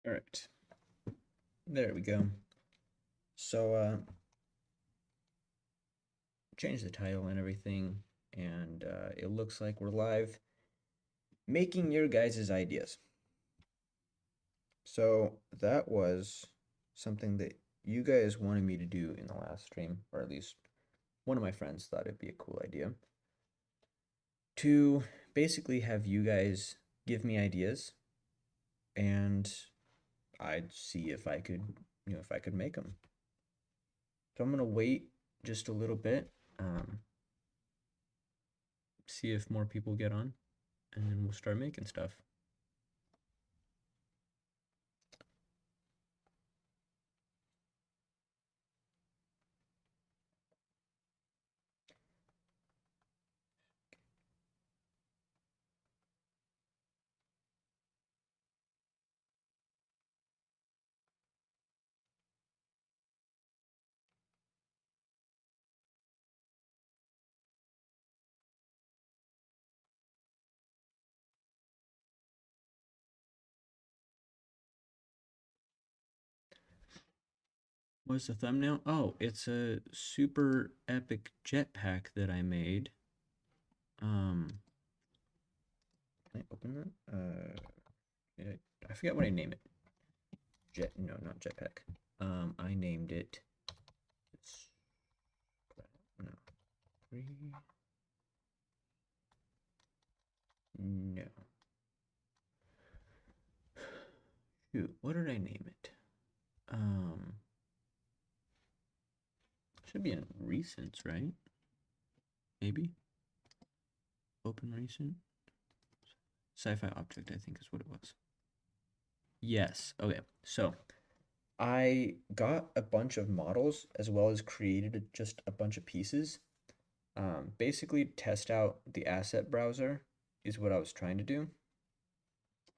All right, there we go. So, change the title and everything, and it looks like we're live making your guys' ideas. So, that was something that you guys wanted me to do in the last stream, or at least one of my friends thought it'd be a cool idea to basically have you guys give me ideas and I'd see if I could, if I could make them. So, I'm gonna wait just a little bit. Um, See if more people get on, and then we'll start making stuff. What's the thumbnail? Oh, it's a super epic jetpack that I made. Can I open that? I forget what I name it. No, not jetpack. I named it. No, no. Shoot, what did I name it? Um, Should be in recents, right? Maybe open recent. Sci-fi object, I think is what it was. Yes. Okay. So I got a bunch of models as well as created just a bunch of pieces. Basically, test out the asset browser is what I was trying to do.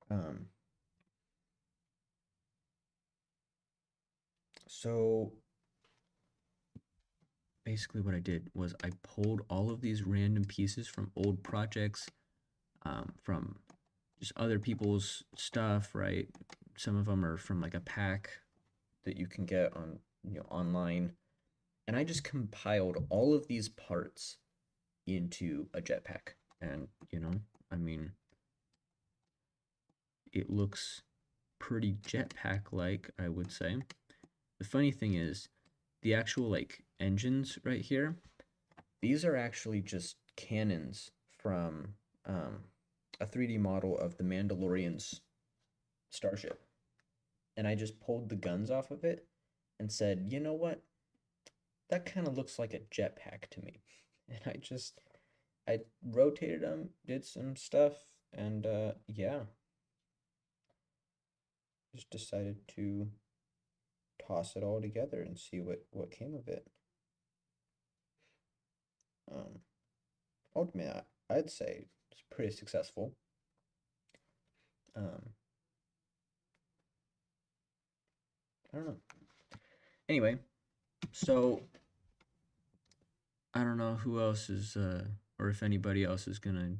Um, so basically, what I did was I pulled all of these random pieces from old projects, from just other people's stuff, right? Some of them are from like a pack that you can get on, online. And I just compiled all of these parts into a jetpack. And, I mean, it looks pretty jetpack-like, I would say. The funny thing is, the actual like engines right here, these are actually just cannons from a 3D model of the Mandalorian's starship. And I just pulled the guns off of it and said, you know what? That kind of looks like a jetpack to me. And I rotated them, did some stuff, and yeah, just decided to toss it all together and see what came of it. Um, Ultimately, I'd say it's pretty successful. Um, I don't know. Anyway, so I don't know who else is, or if anybody else is gonna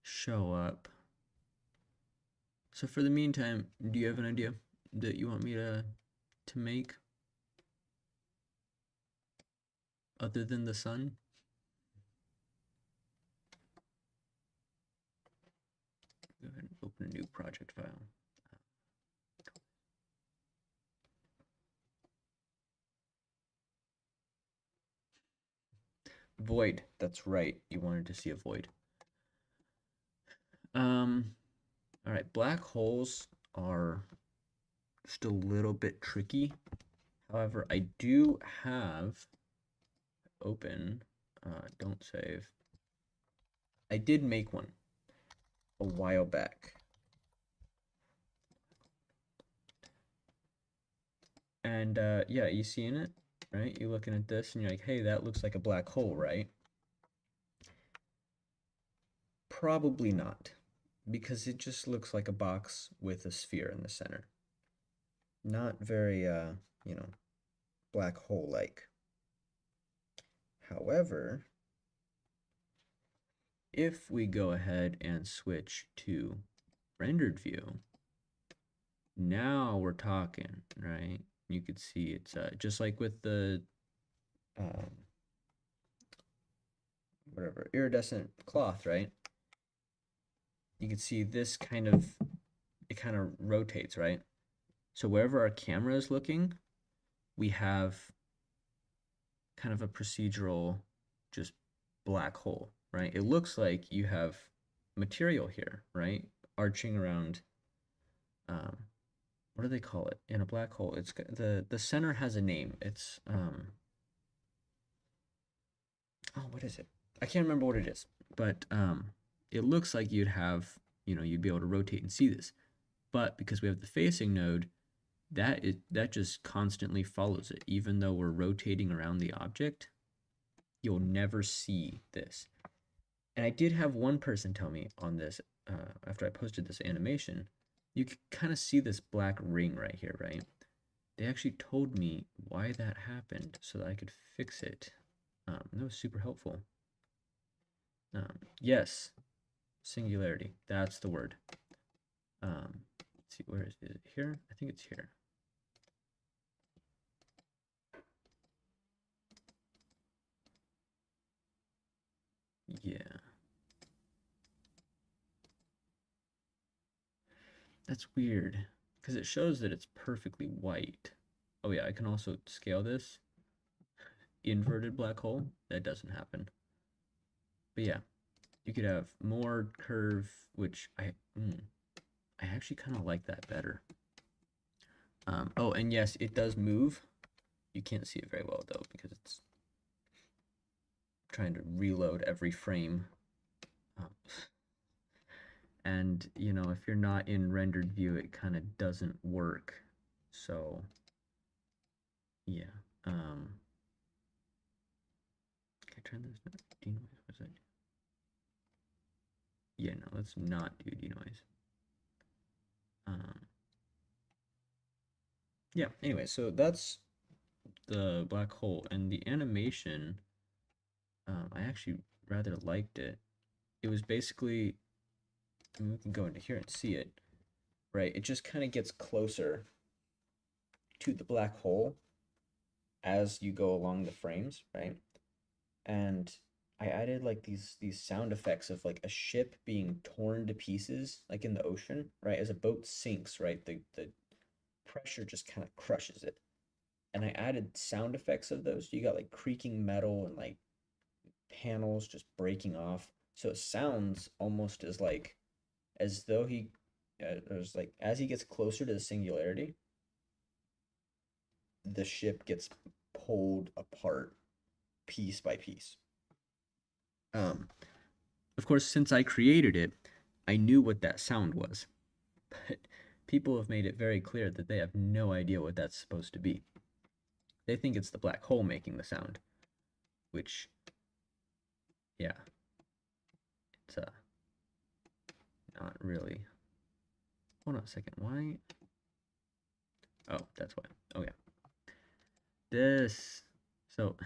show up. So for the meantime, do you have an idea that you want me to make other than the sun? Go ahead and open a new project file. Void. That's right. You wanted to see a void. All right. Black holes are just a little bit tricky. However, I do have open. Don't save. I did make one a while back. And yeah, you seeing it, right? You're looking at this and you're like, hey, that looks like a black hole, right? Probably not, because it just looks like a box with a sphere in the center. Not very, black hole-like. However, if we go ahead and switch to rendered view, Now we're talking, right? You could see it's just like with the um, whatever iridescent cloth, right? You can see this it kind of rotates, right? So wherever our camera is looking, we have kind of a procedural just black hole, right? It looks like you have material here, right? Arching around um, what do they call it in a black hole? It's the center has a name. It's oh, what is it? I can't remember what it is, but it looks like you'd have, you'd be able to rotate and see this. But because we have the facing node, that just constantly follows it. Even though we're rotating around the object, you'll never see this. And I did have one person tell me on this after I posted this animation, you can kind of see this black ring right here, right? They actually told me why that happened so that I could fix it. That was super helpful. Yes, singularity. That's the word. Let's see, where is it here? I think it's here. Yeah. That's weird because it shows that it's perfectly white. Oh yeah, I can also scale this. Inverted black hole, that doesn't happen. But yeah, you could have more curve, which I actually kind of like that better. Oh, and yes, it does move. You can't see it very well though because it's trying to reload every frame. Um, and if you're not in rendered view, it kind of doesn't work. So yeah. Can I turn this denoise? What's that? Yeah, no, let's not do denoise. Yeah, anyway, so that's the black hole, and the animation, I actually rather liked it. It was basically, I mean, we can go into here and see it, right? It just kind of gets closer to the black hole as you go along the frames, right? And I added like these sound effects of like a ship being torn to pieces, like in the ocean, right? As a boat sinks, right? The pressure just kind of crushes it. And I added sound effects of those. You got like creaking metal and like panels just breaking off. So it sounds almost as though was like as he gets closer to the singularity, the ship gets pulled apart piece by piece. Um, of course, since I created it, I knew what that sound was, but people have made it very clear that they have no idea what that's supposed to be. They think it's the black hole making the sound, which, yeah, it's not really. Hold on a second. Why? Oh, that's why. Oh yeah. This. So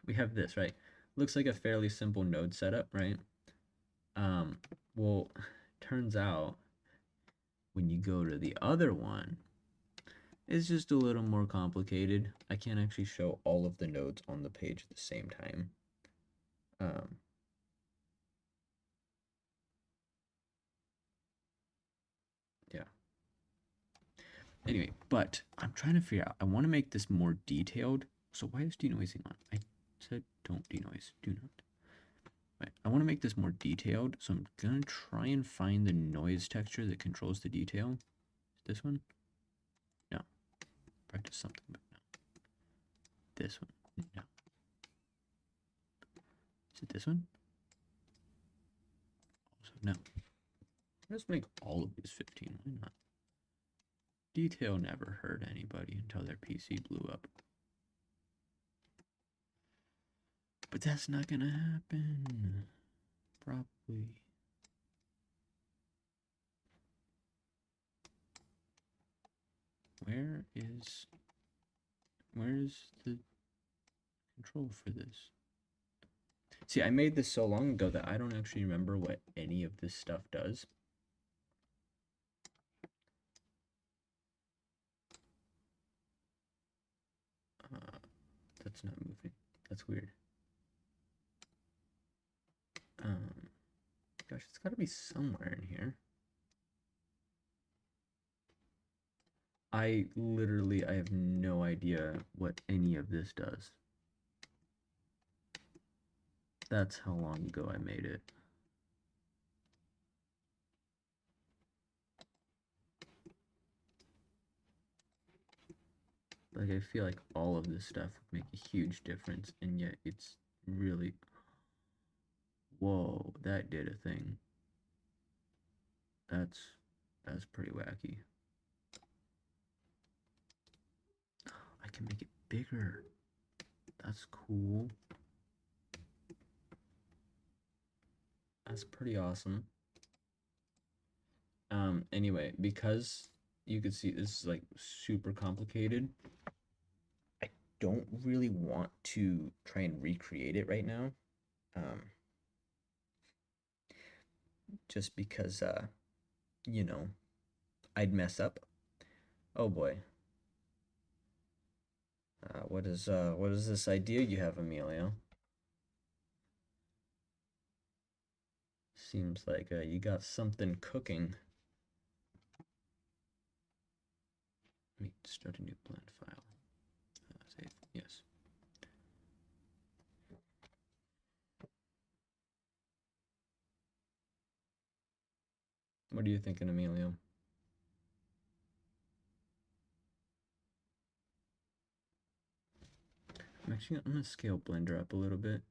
we have this, right? Looks like a fairly simple node setup, right? Well, turns out when you go to the other one, it's just a little more complicated. I can't actually show all of the nodes on the page at the same time. Yeah. Anyway, but I'm trying to figure out. I want to make this more detailed. So why is denoising on? I said don't denoise. Do not. Right. I want to make this more detailed, so I'm gonna try and find the noise texture that controls the detail. This one? No. Practice something, but no. This one? No. Is it this one? Also, no. Let's make all of these 15. Why not? Detail never hurt anybody until their PC blew up. But that's not gonna happen. Probably. Where's the control for this? See, I made this so long ago that I don't actually remember what any of this stuff does. That's not moving. That's weird. Um, Gosh, it's got to be somewhere in here. I have no idea what any of this does. That's how long ago I made it. Like, I feel like all of this stuff would make a huge difference, and yet it's really... Whoa, that did a thing. That's pretty wacky. I can make it bigger. That's cool. That's pretty awesome. Anyway, because you can see this is like super complicated, I don't really want to try and recreate it right now. Just because, you know, I'd mess up. Oh boy. What is this idea you have, Emilio? Seems like you got something cooking. Let me start a new blend file. Save. Yes. What are you thinking, Emilio? I'm gonna scale Blender up a little bit.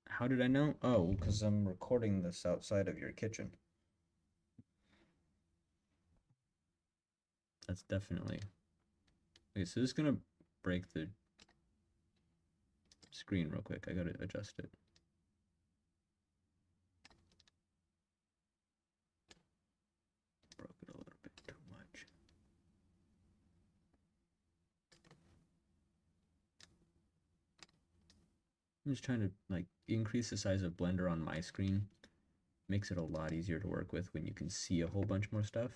How did I know? Oh, because I'm recording this outside of your kitchen. That's definitely... Okay, so this is gonna break the screen real quick. I gotta adjust it. Broke it a little bit too much. I'm just trying to like increase the size of Blender on my screen. Makes it a lot easier to work with when you can see a whole bunch more stuff.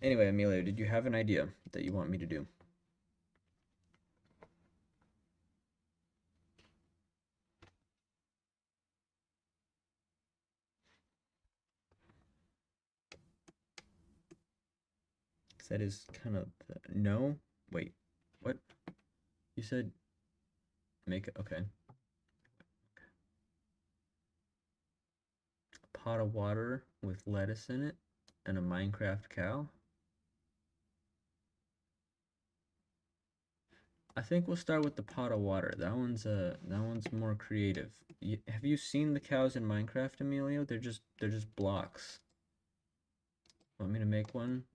Anyway, Emilio, did you have an idea that you want me to do? That is kind of no. Wait, what? You said make it okay. A pot of water with lettuce in it and a Minecraft cow. I think we'll start with the pot of water. That one's more creative. Have you seen the cows in Minecraft, Emilio? They're just blocks. Want me to make one?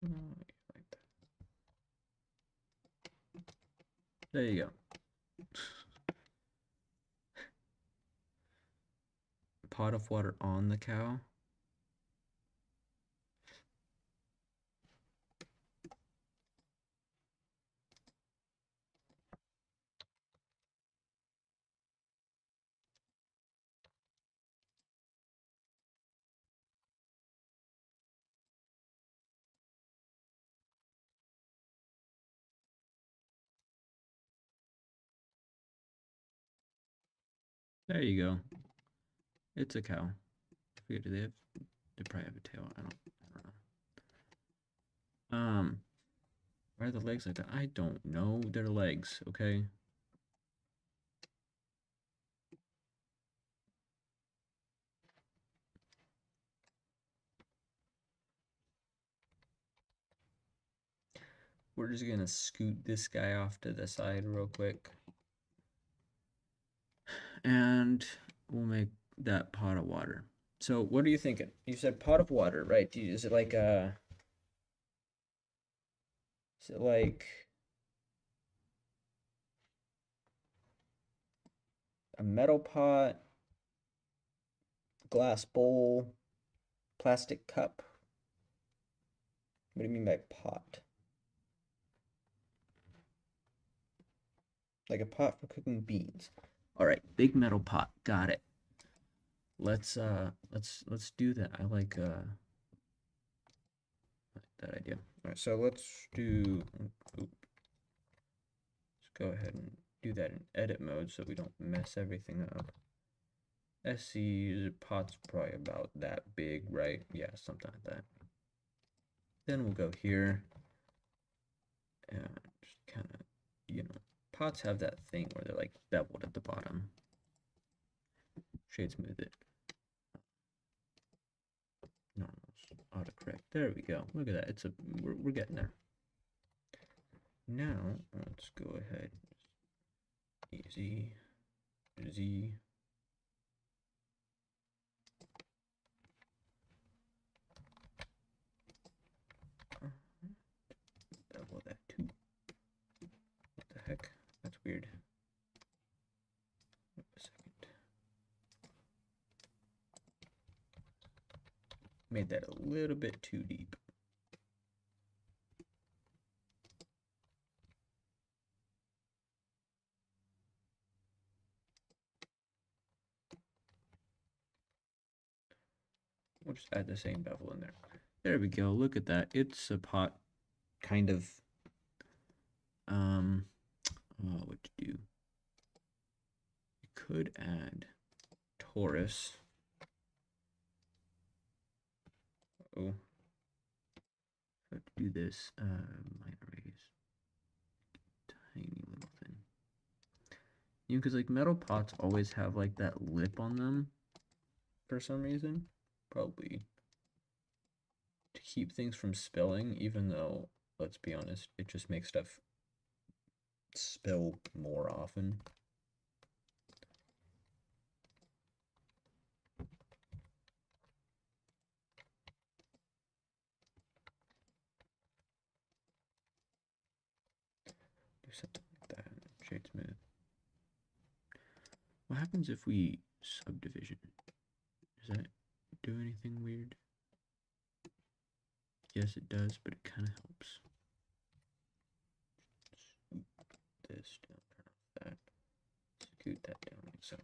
Oh, like that. There you go. Pot of water on the cow. There you go. It's a cow. I forget, they probably have a tail. I don't know. Why are the legs like that? I don't know. They're legs, okay? We're just gonna scoot this guy off to the side real quick. And we'll make that pot of water. So what are you thinking? You said pot of water, right? Is it like is it like a metal pot, glass bowl, plastic cup? What do you mean by pot? Like a pot for cooking beans. All right, big metal pot. Got it. Let's do that. I like that idea. All right, so let's do let's go ahead and do that in edit mode so we don't mess everything up. SC pot's probably about that big, right? Yeah, something like that. Then we'll go here and just kind of, pots have that thing where they're like beveled at the bottom. Shade smooth it. Normals, autocorrect. There we go. Look at that. We're getting there. Now let's go ahead. Easy. Z. Bevel that too. What the heck? That's weird. Wait a second. Made that a little bit too deep. We'll just add the same bevel in there. There we go. Look at that. It's a pot kind of what to do. You could add Taurus. Oh. Have to do this minor raise. Tiny little thing. Because like metal pots always have like that lip on them for some reason. Probably to keep things from spilling, even though, let's be honest, it just makes stuff spill more often. Do something like that. Shade smooth. What happens if we subdivision? Does that do anything weird? Yes, it does, but it kind of helps. Scoot this down, turn off that. Scoot that down like so.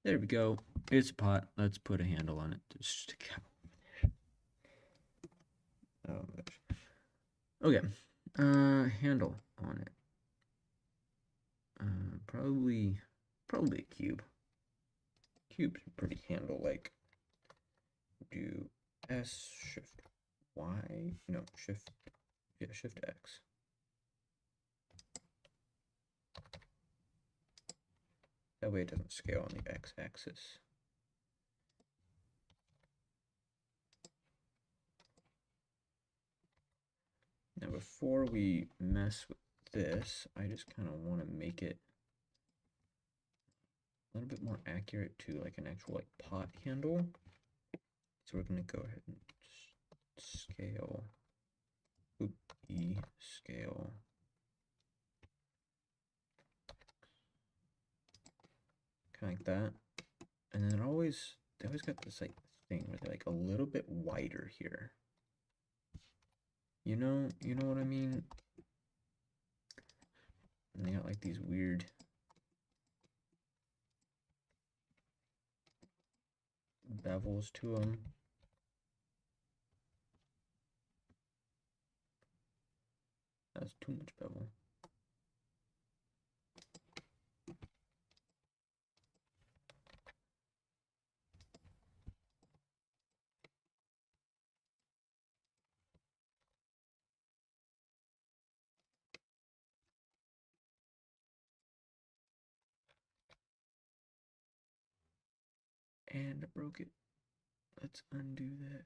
There we go. It's a pot. Let's put a handle on it to stick out. Oh my gosh. Okay. Handle on it. Probably a cube. Cube's pretty handle-like. Do S, Shift Y, no, Shift X. That way it doesn't scale on the X-axis. Now before we mess with this, I just kind of want to make it a little bit more accurate to like an actual like pot handle. So we're going to go ahead and scale, E, scale. Kind of like that. And then they always got this like thing where they're like a little bit wider here. You know what I mean? And they got like these weird bevels to them. That's too much bevel. And I broke it. Let's undo that.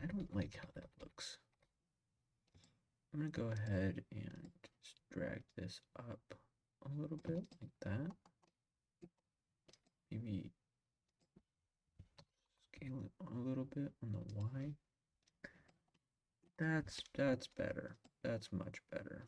I don't like how that looks. I'm gonna go ahead and just drag this up a little bit like that. Maybe scale it a little bit on the Y. That's better. That's much better.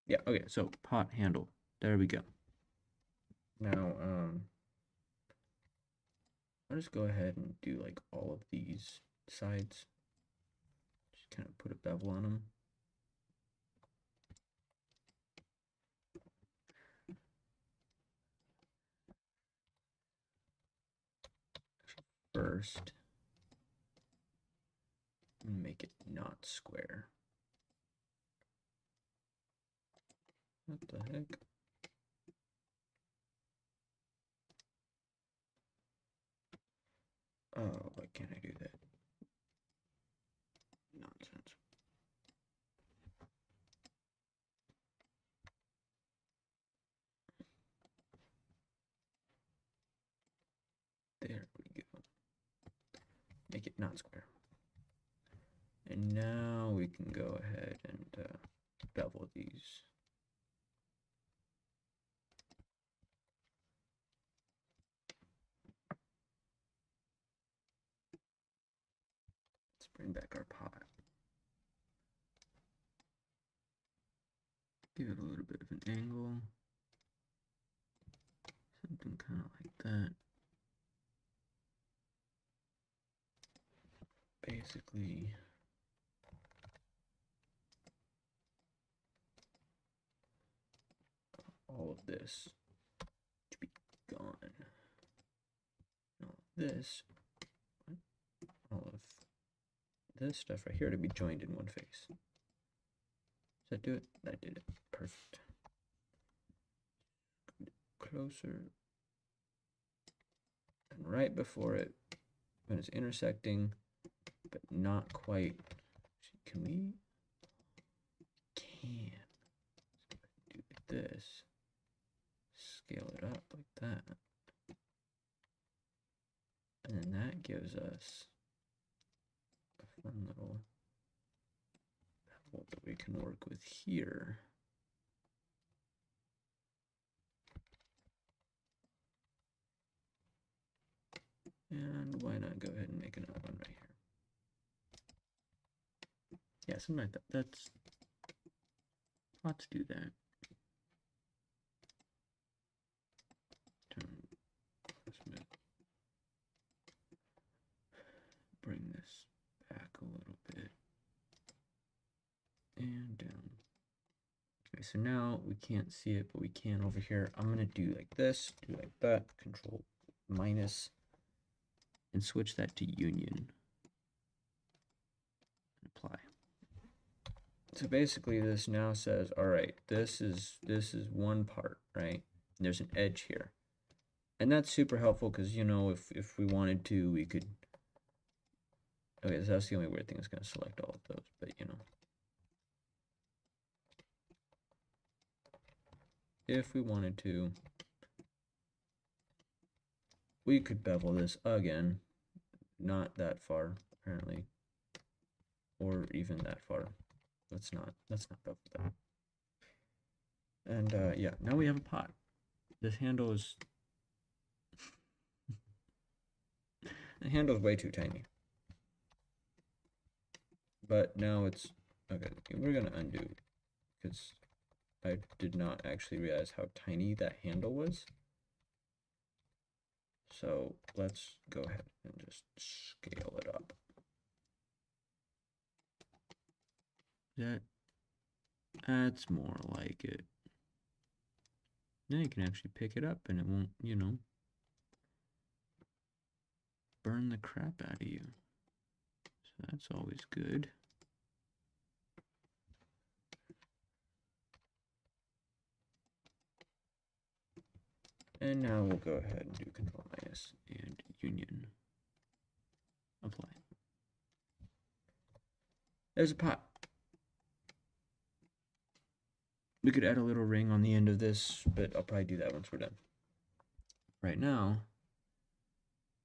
Yeah, okay, so pot handle. There we go. Now, I'll just go ahead and do like all of these sides. Just kind of put a bevel on them. First, make it not square. What the heck? Oh, why can't I do that? Nonsense. There we go. Make it not square. And now we can go ahead and bevel these. Let's bring back our pot. Give it a little bit of an angle. Something kind of like that. Basically, all of this to be gone. All of this, all of this stuff right here to be joined in one face. Does that do it? That did it. Perfect. Closer. And right before it, when it's intersecting, but not quite. Can we? Can. Do this. Scale it up like that. And then that gives us a fun little bevel that we can work with here. And why not go ahead and make another one right here? Yeah, something like that. Let's do that. Bring this back a little bit. And down. Okay, so now we can't see it, but we can over here. I'm gonna do like this, do like that, Control minus, and switch that to union. Apply. So basically this now says, all right, this is one part, right? And there's an edge here. And that's super helpful because, you know, if we wanted to, we could, okay, so that's the only weird thing. It's going to select all of those, but you know, if we wanted to, we could bevel this again, not that far, apparently, or even that far. Let's not bevel that. And yeah, now we have a pot. This handle is, the handle is way too tiny. But now it's, okay, we're gonna undo, because I did not actually realize how tiny that handle was. So let's go ahead and just scale it up. That's more like it. Now you can actually pick it up and it won't, you know, burn the crap out of you. So that's always good. And now we'll go ahead and do Control minus and union. Apply. There's a pot. We could add a little ring on the end of this, but I'll probably do that once we're done. Right now,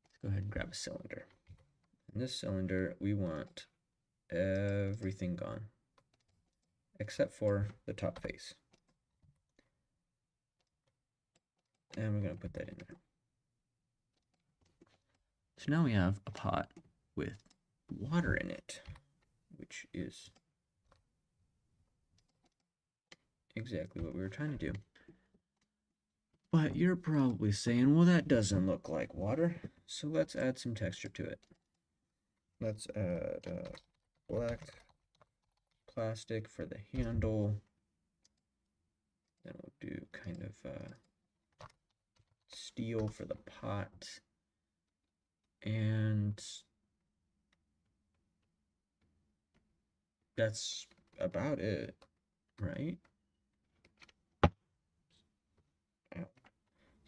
let's go ahead and grab a cylinder. In this cylinder, we want everything gone, except for the top face. And we're going to put that in there. So now we have a pot with water in it, which is exactly what we were trying to do. But you're probably saying, well, that doesn't look like water. So let's add some texture to it. Let's add black plastic for the handle. Then we'll do kind of steel for the pot. And that's about it, right?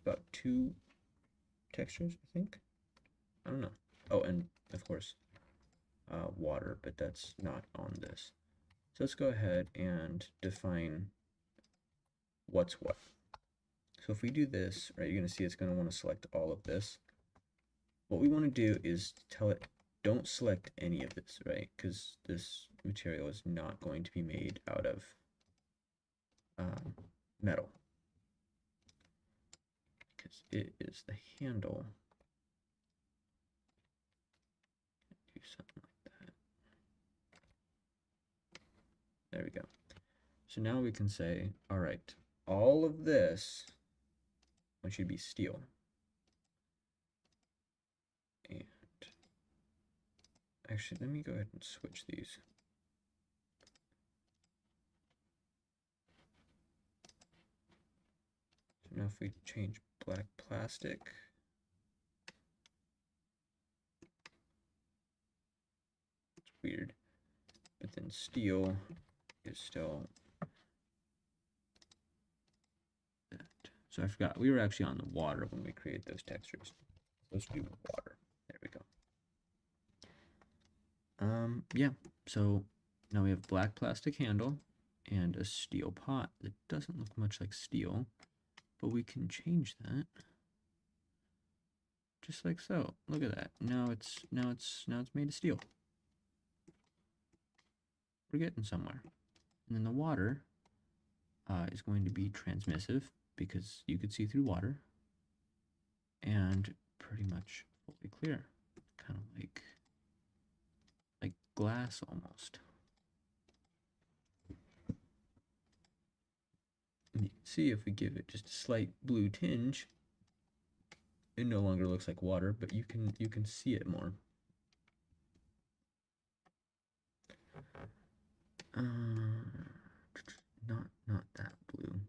About 2 textures, I think. I don't know. Oh, and of course, water, but that's not on this. So let's go ahead and define what's what. So if we do this, right, you're going to see it's going to want to select all of this. What we want to do is tell it, don't select any of this, right? Because this material is not going to be made out of metal. Because it is the handle. Do something like that. There we go. So now we can say, all right, all of this should be steel. And actually, let me go ahead and switch these. So now if we change black plastic, it's weird, but then steel is still that. So I forgot, we were actually on the water when we created those textures. Let's do water. There we go. Yeah, so now we have black plastic handle and a steel pot that doesn't look much like steel, but we can change that. Just like so. Look at that. Now it's made of steel. We're getting somewhere. And then the water is going to be transmissive because you could see through water, and pretty much fully clear, kind of like glass almost. And you can see if we give it just a slight blue tinge, it no longer looks like water, but you can see it more. Not that blue.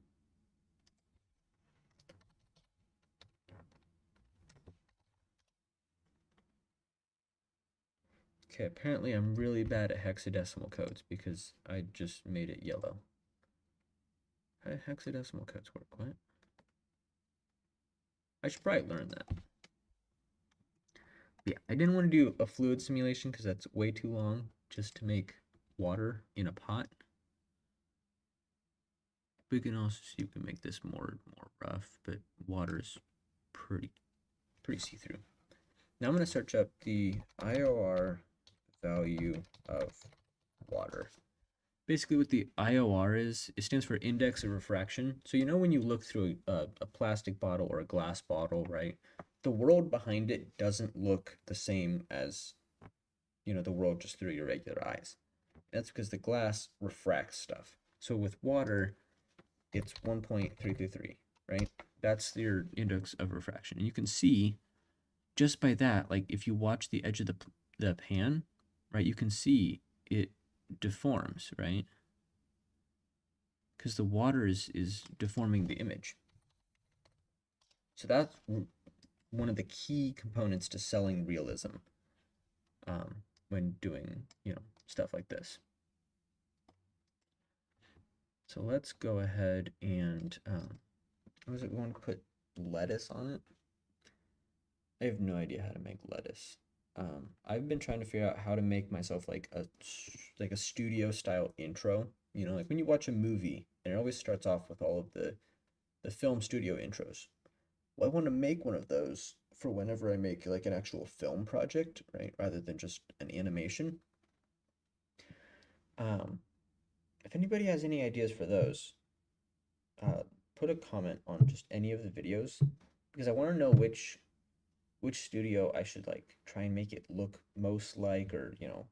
Okay, apparently I'm really bad at hexadecimal codes because I just made it yellow. How do hexadecimal codes work? What? I should probably learn that. Yeah, I didn't want to do a fluid simulation because that's way too long just to make water in a pot. We can also see we can make this more rough, but water's pretty see-through. Now I'm going to search up the IOR value of water. Basically what the IOR is, it stands for index of refraction. So you know when you look through a plastic bottle or a glass bottle, right? The world behind it doesn't look the same as, you know, the world just through your regular eyes. That's because the glass refracts stuff. So with water, it's 1.333, right? That's your index of refraction. And you can see just by that, like if you watch the edge of the pan, right, you can see it deforms, right? Because the water is deforming the image. So that's one of the key components to selling realism when doing, you know, stuff like this. So let's go ahead and, was it going to put lettuce on it? I have no idea how to make lettuce. I've been trying to figure out how to make myself like a studio style intro You know, like when you watch a movie and it always starts off with all of the film studio intros. Well, I want to make one of those for whenever I make like an actual film project, right? Rather than just an animation. Um, if anybody has any ideas for those, uh, put a comment on just any of the videos because I want to know which studio I should like try and make it look most like, or you know,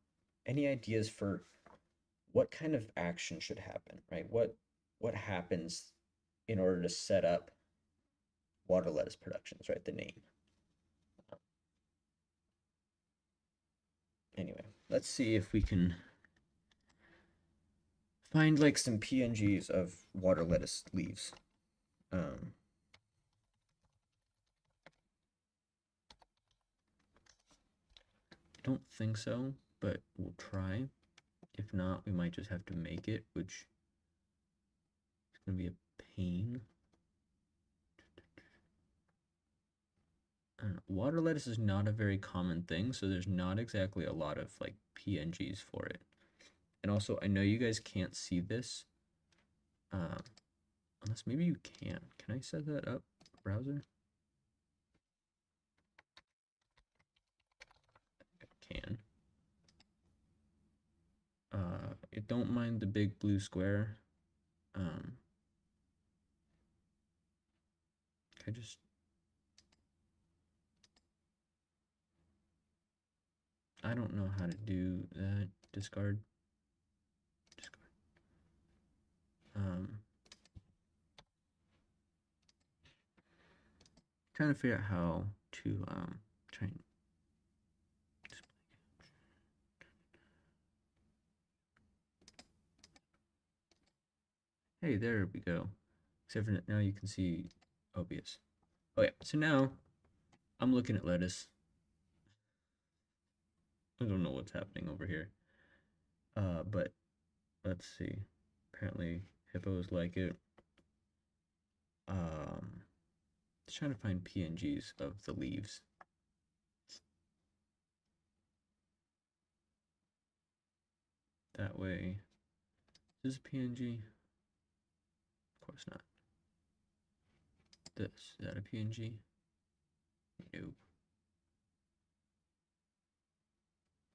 any ideas for what kind of action should happen, right? What happens in order to set up Water Lettuce Productions, right? The name. Anyway, let's see if we can find like some PNGs of water lettuce leaves. Um, I don't think so, but we'll try. If not, we might just have to make it, which is going to be a pain. Water lettuce is not a very common thing, so there's not exactly a lot of like PNGs for it. And also, I know you guys can't see this, um, unless maybe you can. Can I set that up, browser? I can. Don't mind the big blue square. I just I don't know how to do that. Discard. Discard. Um, Trying to figure out how to try and display. Hey, there we go. Except for now you can see OBS. Oh yeah, so now I'm looking at lettuce. I don't know what's happening over here. But let's see. Apparently hippos like it. Just trying to find PNGs of the leaves. That way. Is this a PNG? Of course not. This, is that a PNG? Nope.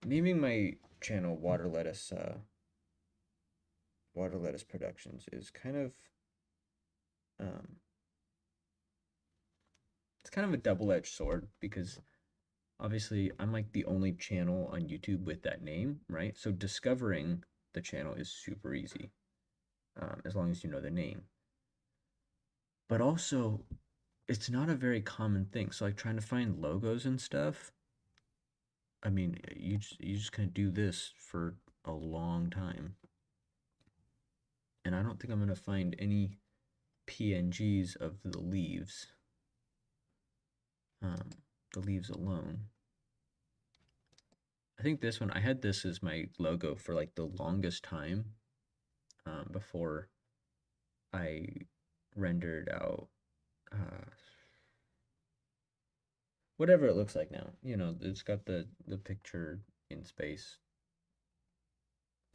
Naming my channel Water Lettuce Productions is kind of um it's kind of a double-edged sword because obviously I'm like the only channel on YouTube with that name, right? So discovering the channel is super easy, as long as you know the name. But also, it's not a very common thing. So like trying to find logos and stuff. I mean, you just kind of do this for a long time, and I don't think I'm gonna find any PNGs of um, the leaves alone. I think this one, I had this as my logo for like the longest time, before I rendered out whatever it looks like now. You know, it's got the picture in space.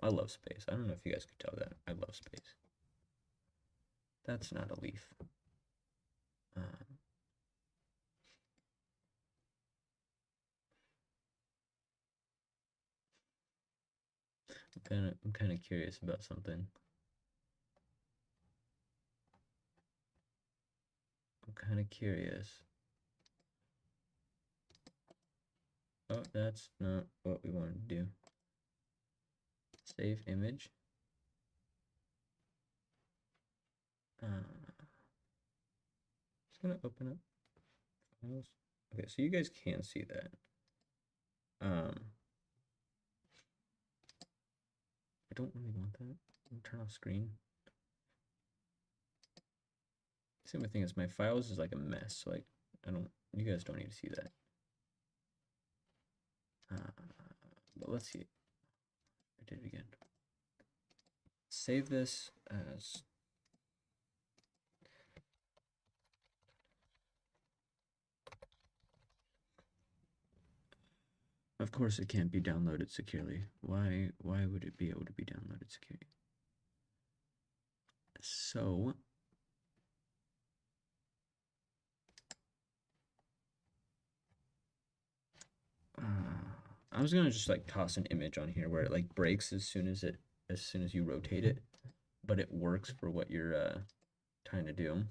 I love space. I don't know if you guys could tell that. I love space. That's not a leaf. Um, I'm kind of curious about something. I'm kind of curious. Oh, that's not what we wanted to do. Save image. Just gonna open up files. Okay, so you guys can see that. I don't really want that. Turn off screen. Same thing is my files is like a mess. So like you guys don't need to see that. But let's see. I did it again. Save this as of course it can't be downloaded securely. Why would it be able to be downloaded securely? So I was gonna just like toss an image on here where it like breaks as soon as you rotate it, but it works for what you're trying to do.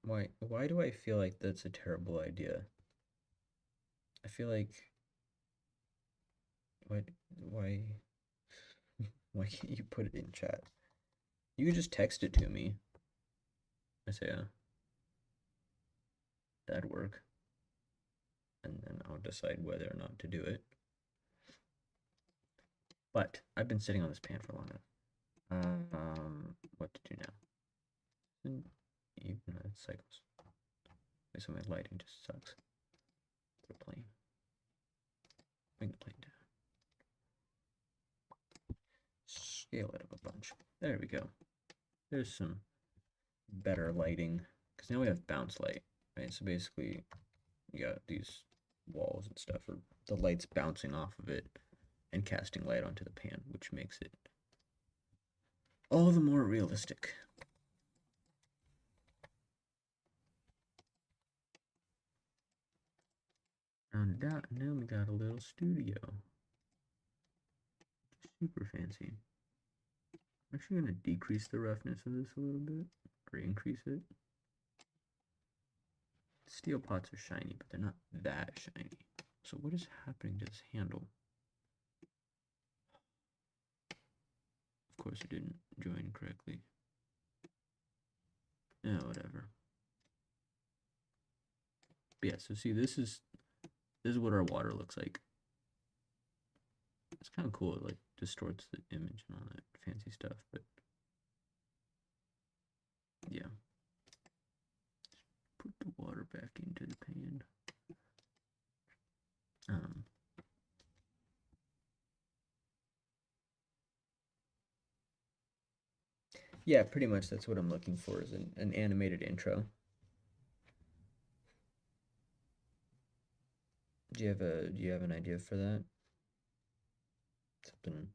Why do I feel like that's a terrible idea? I feel like why why why can't you put it in chat? You could just text it to me. I say, that'd work, and then I'll decide whether or not to do it. But I've been sitting on this pan for long enough. What to do now? Even cycles. So my lighting just sucks. Put a plane. Bring the plane down. Scale it up a bunch. There we go. There's some better lighting. Because now we have bounce light, right? So basically, you got these walls and stuff, or the light's bouncing off of it and casting light onto the pan, which makes it all the more realistic. Round it out, and now we got a little studio. Super fancy. I'm actually going to decrease the roughness of this a little bit, or increase it. Steel pots are shiny, but they're not that shiny. So what is happening to this handle? Of course it didn't join correctly. Yeah, whatever. But yeah, so see, this is what our water looks like. It's kind of cool. It like distorts the image and all that fancy stuff, but yeah. Put the water back into the pan. Yeah, pretty much that's what I'm looking for is an animated intro. Do you have an idea for that? Something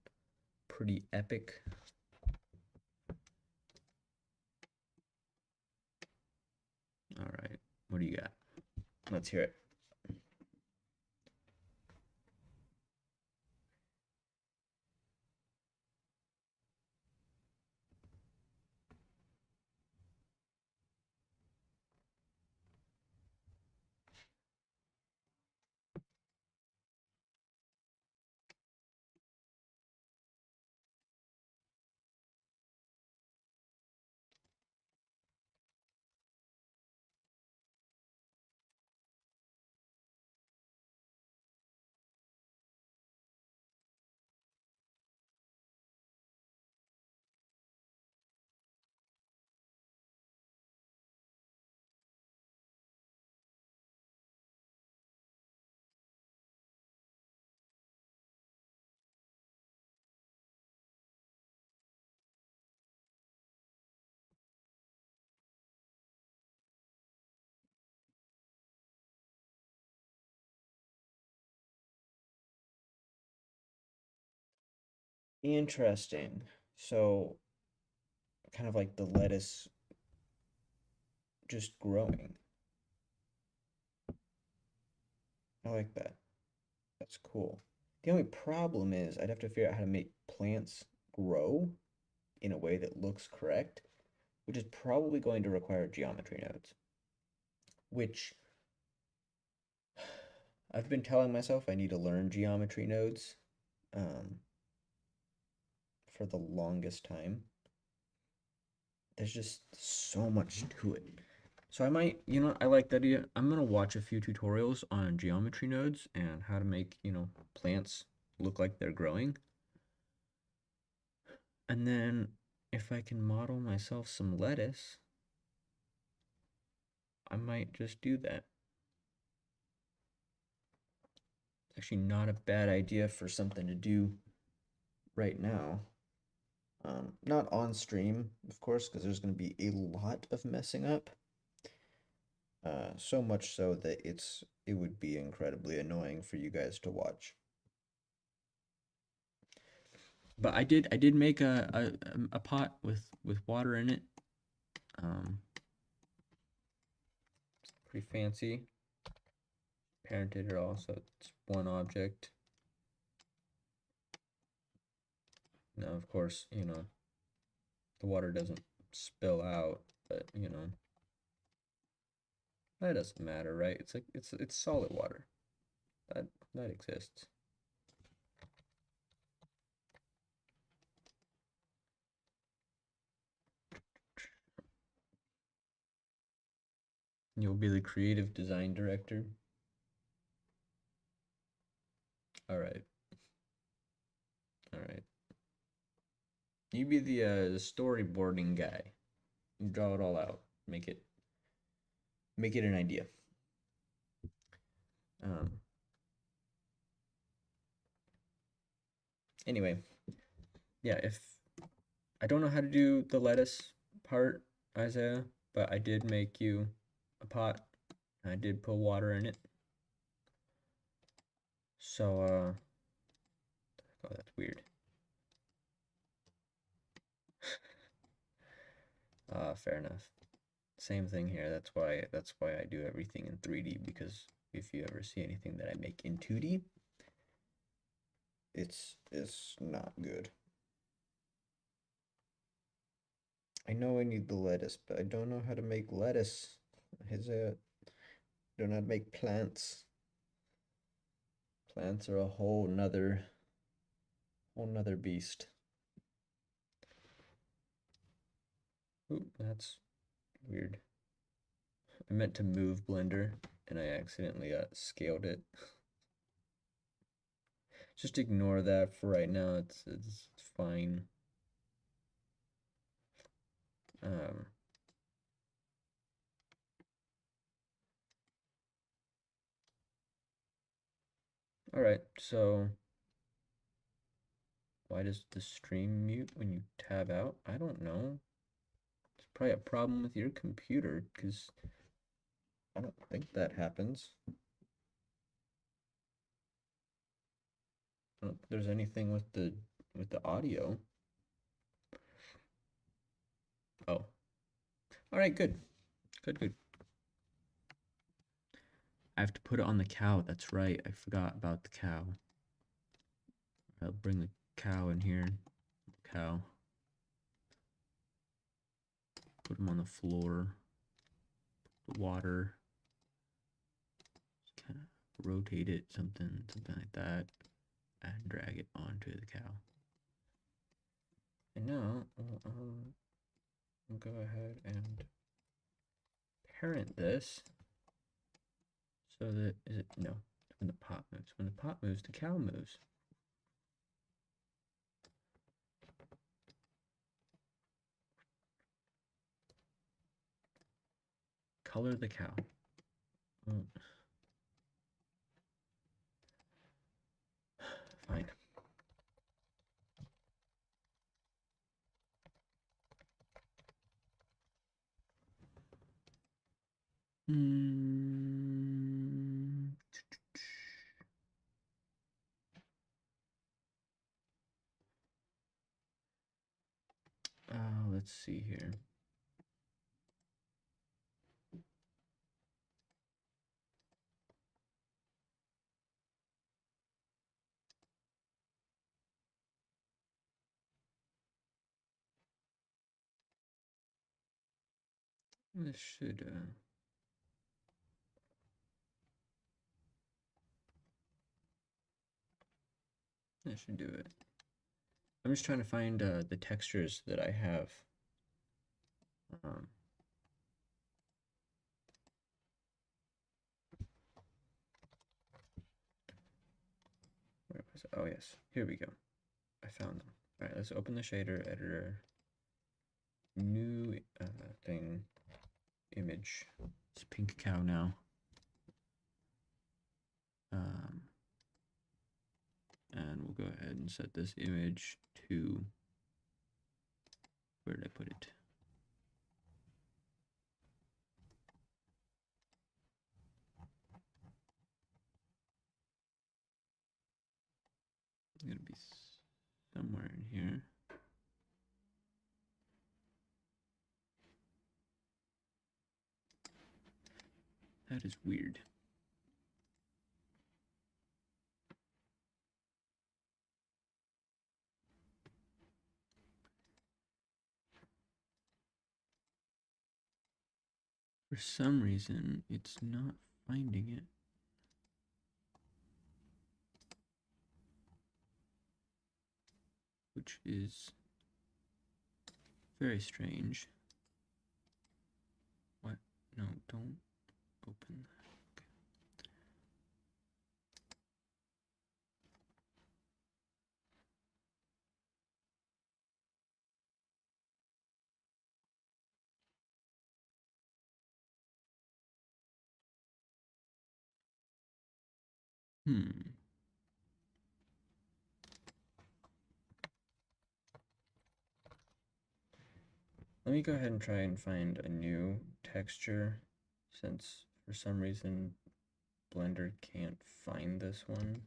pretty epic. All right. What do you got? Let's hear it. Interesting. So kind of like the lettuce just growing. I like that. That's cool. The only problem is I'd have to figure out how to make plants grow in a way that looks correct, which is probably going to require geometry nodes, which I've been telling myself I need to learn geometry nodes um, for the longest time. There's just so much to it. So I might, I like that idea. I'm gonna watch a few tutorials on geometry nodes and how to make, plants look like they're growing. And then if I can model myself some lettuce, I might just do that. It's actually not a bad idea for something to do right now. Not on stream, of course, because there's going to be a lot of messing up. So much so that it would be incredibly annoying for you guys to watch. But I did make a pot with water in it. Pretty fancy. Parented it all, so it's one object. Now, of course, the water doesn't spill out, but that doesn't matter, right? It's like it's solid water. That exists. You'll be the creative design director. All right. All right. You be the storyboarding guy. You draw it all out. Make it an idea. Um, anyway, yeah, if I don't know how to do the lettuce part, Isaiah, but I did make you a pot. I did put water in it. So, oh, that's weird. Fair enough. Same thing here. That's why I do everything in 3D, because if you ever see anything that I make in 2D, it's not good. I know I need the lettuce, but I don't know how to make lettuce. I don't know how to make plants. Plants are a whole nother beast. Ooh, that's weird. I meant to move Blender and I accidentally scaled it. Just ignore that for right now. It's fine. Um, all right, so why does the stream mute when you tab out? I don't know. It's probably a problem with your computer, because I don't think that happens. I don't think there's anything with the audio. Oh. All right, good. Good. I have to put it on the cow. That's right. I forgot about the cow. I'll bring the cow in here. Cow. Put him on the floor. The water. Just kind of rotate it, something like that, and drag it onto the cow. And now I'll go ahead and parent this so that no, when the pot moves. When the pot moves, the cow moves. Color the cow. Fine. Let's see here. This should do it. I'm just trying to find the textures that I have. Where was it? Oh yes, here we go. I found them. All right, let's open the shader editor. New thing, image. It's a pink cow now. And we'll go ahead and set this image to, where did I put it? gonna be somewhere in here. That is weird. For some reason, it's not finding it. Which is very strange. What? No, don't open that. Okay. Let me go ahead and try and find a new texture, since for some reason Blender can't find this one.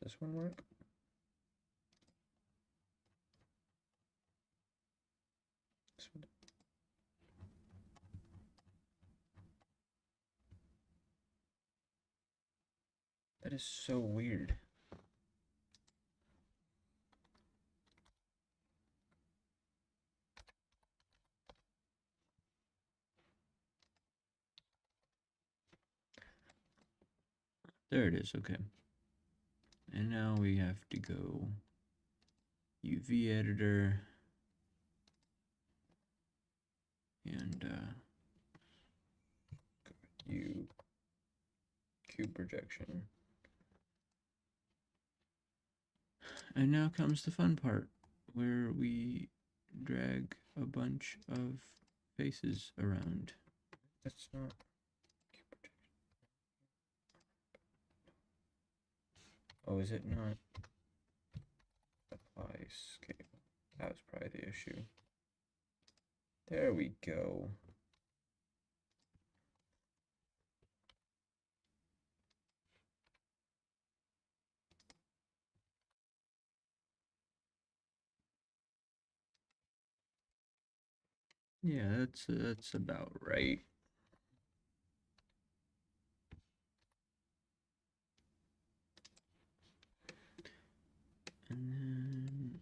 Does this one work? This one. That is so weird. There it is, okay. And now we have to go UV editor and cube projection. And now comes the fun part, where we drag a bunch of faces around. That's not cube projection. Oh, is it not? Apply scale. That was probably the issue. There we go. Yeah, that's about right. And then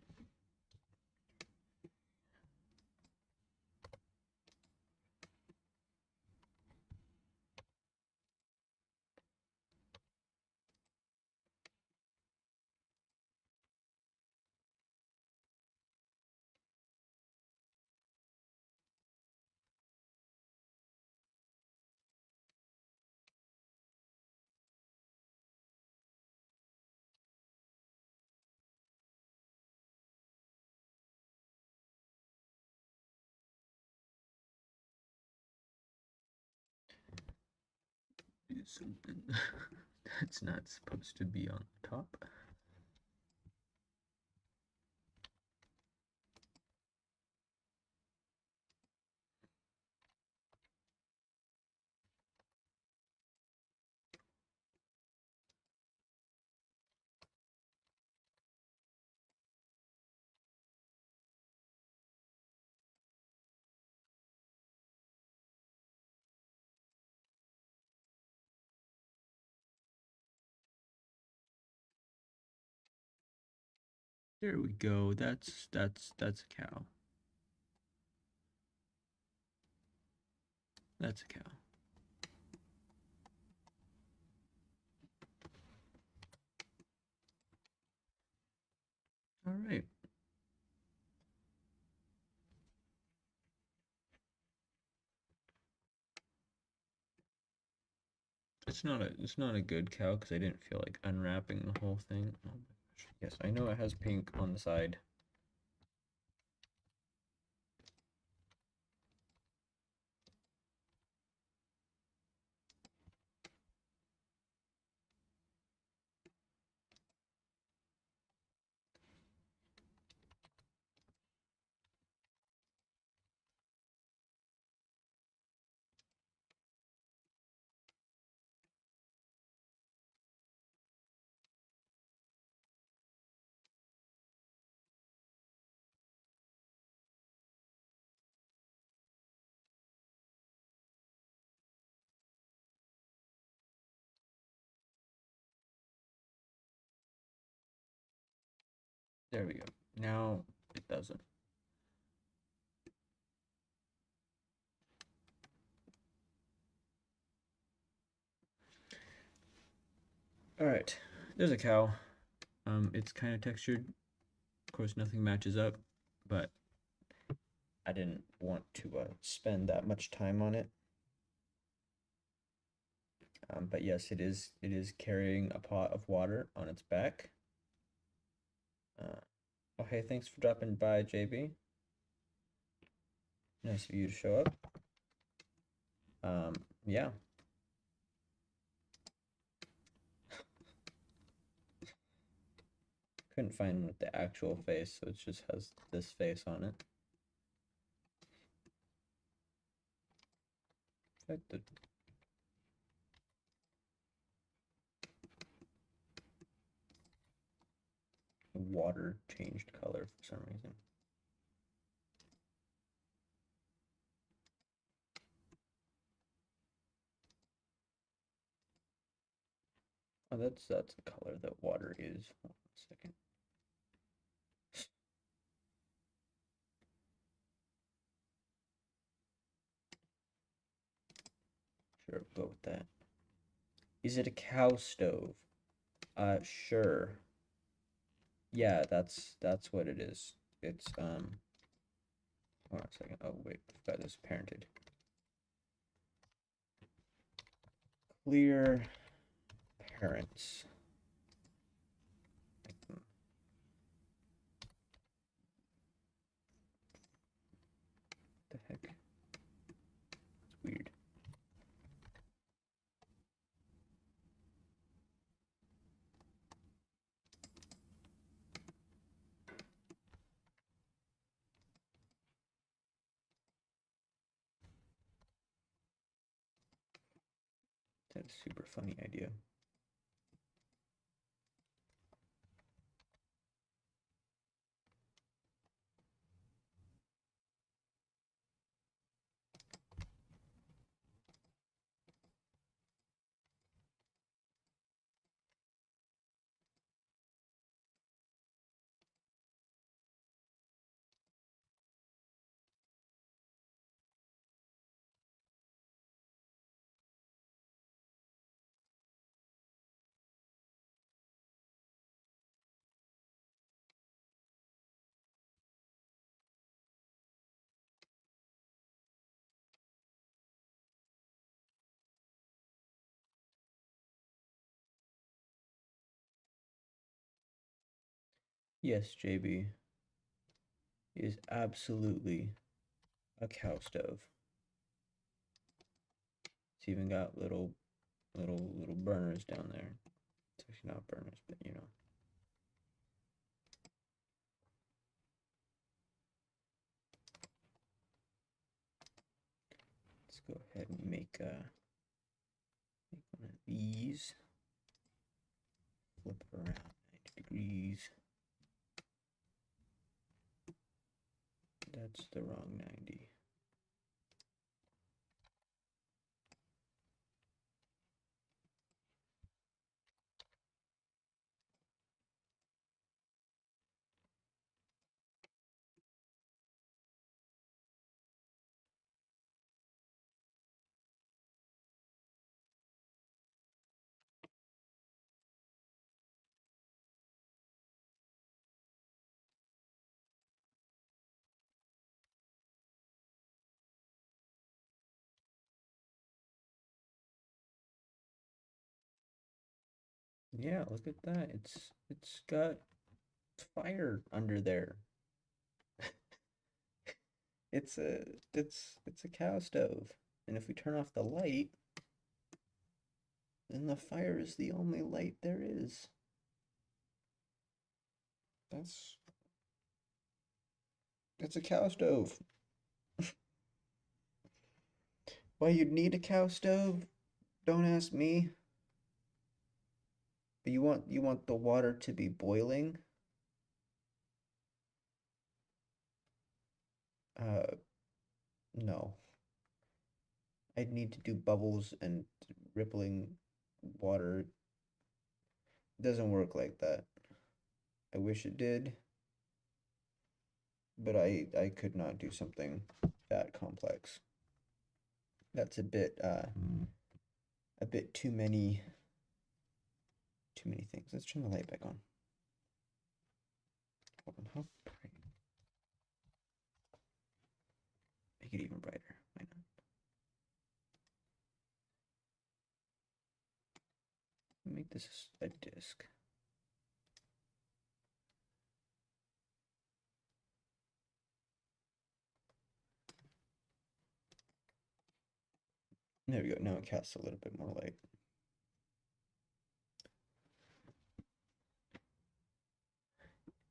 do something that's not supposed to be on the top. There we go. That's a cow. That's a cow. All right. It's not a good cow because I didn't feel like unwrapping the whole thing. Oh my gosh. Yes, I know it has pink on the side. There we go. Now it doesn't. All right, there's a cow. It's kind of textured. Of course, nothing matches up, but I didn't want to spend that much time on it. But yes, it is carrying a pot of water on its back. Oh, hey, thanks for dropping by, JB. Nice of you to show up. Yeah. Couldn't find one with the actual face, so it just has this face on it. In fact, the water changed color for some reason. Oh, that's the color that water is. Hold on a second. Sure, we'll go with that. Is it a cow stove? Sure. Yeah, that's what it is. It's hold on a second. Oh wait, I forgot this parented. Clear parents. The heck? It's weird. That's a super funny idea. Yes, JB is absolutely a cow stove. It's even got little burners down there. It's actually not burners, but you know. Let's go ahead and make one of these. Flip it around 90 degrees. That's the wrong 90. Yeah, look at that. It's got fire under there. It's a it's a cow stove. And if we turn off the light, then the fire is the only light there is. That's it's a cow stove. Why you'd need a cow stove? Don't ask me. But you want the water to be boiling? Uh no. I'd need to do bubbles and rippling water. It doesn't work like that. I wish it did, but I could not do something that complex. That's a bit too many things. Let's turn the light back on. Hold on, how bright? Make it even brighter. Why not? Make this a disc. There we go. Now it casts a little bit more light.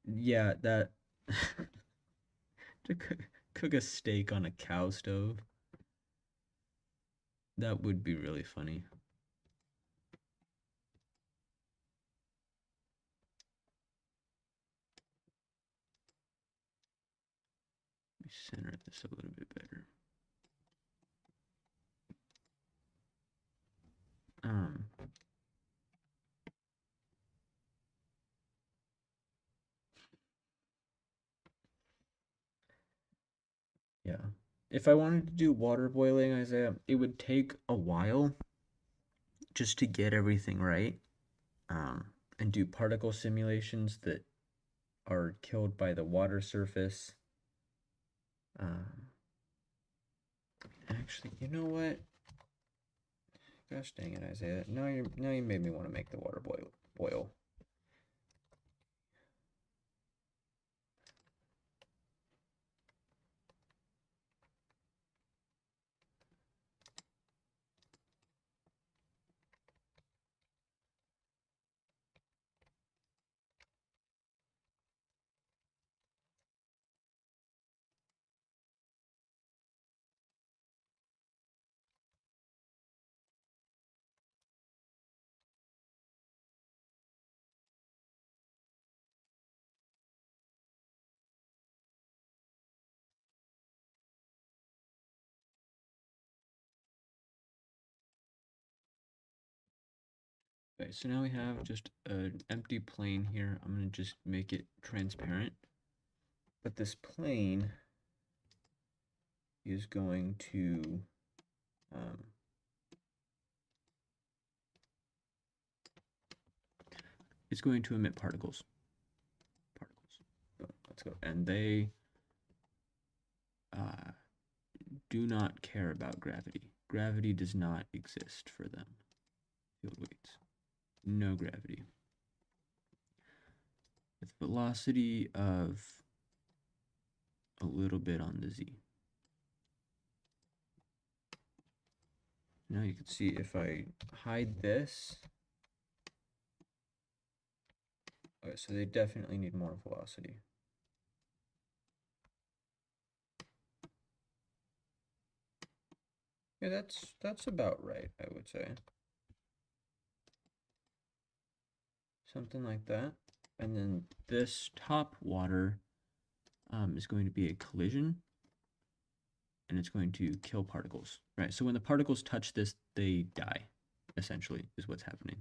Yeah, that to cook a steak on a cow stove. That would be really funny. Let me center this a little bit better. Um, yeah. If I wanted to do water boiling, Isaiah, it would take a while just to get everything right. And do particle simulations that are killed by the water surface. Um, actually, you know what? Gosh dang it, Isaiah! Now you made me want to make the water boil. Okay, so now we have just an empty plane here. I'm gonna just make it transparent. But this plane is going to um, it's going to emit particles. Let's go. And they do not care about gravity. Gravity does not exist for them. Field weights. No gravity. With velocity of a little bit on the z. Now you can see if I hide this. Okay, so they definitely need more velocity. Yeah, that's about right, I would say. Something like that. And then this top water is going to be a collision, and it's going to kill particles, right? So when the particles touch this, they die, essentially, is what's happening.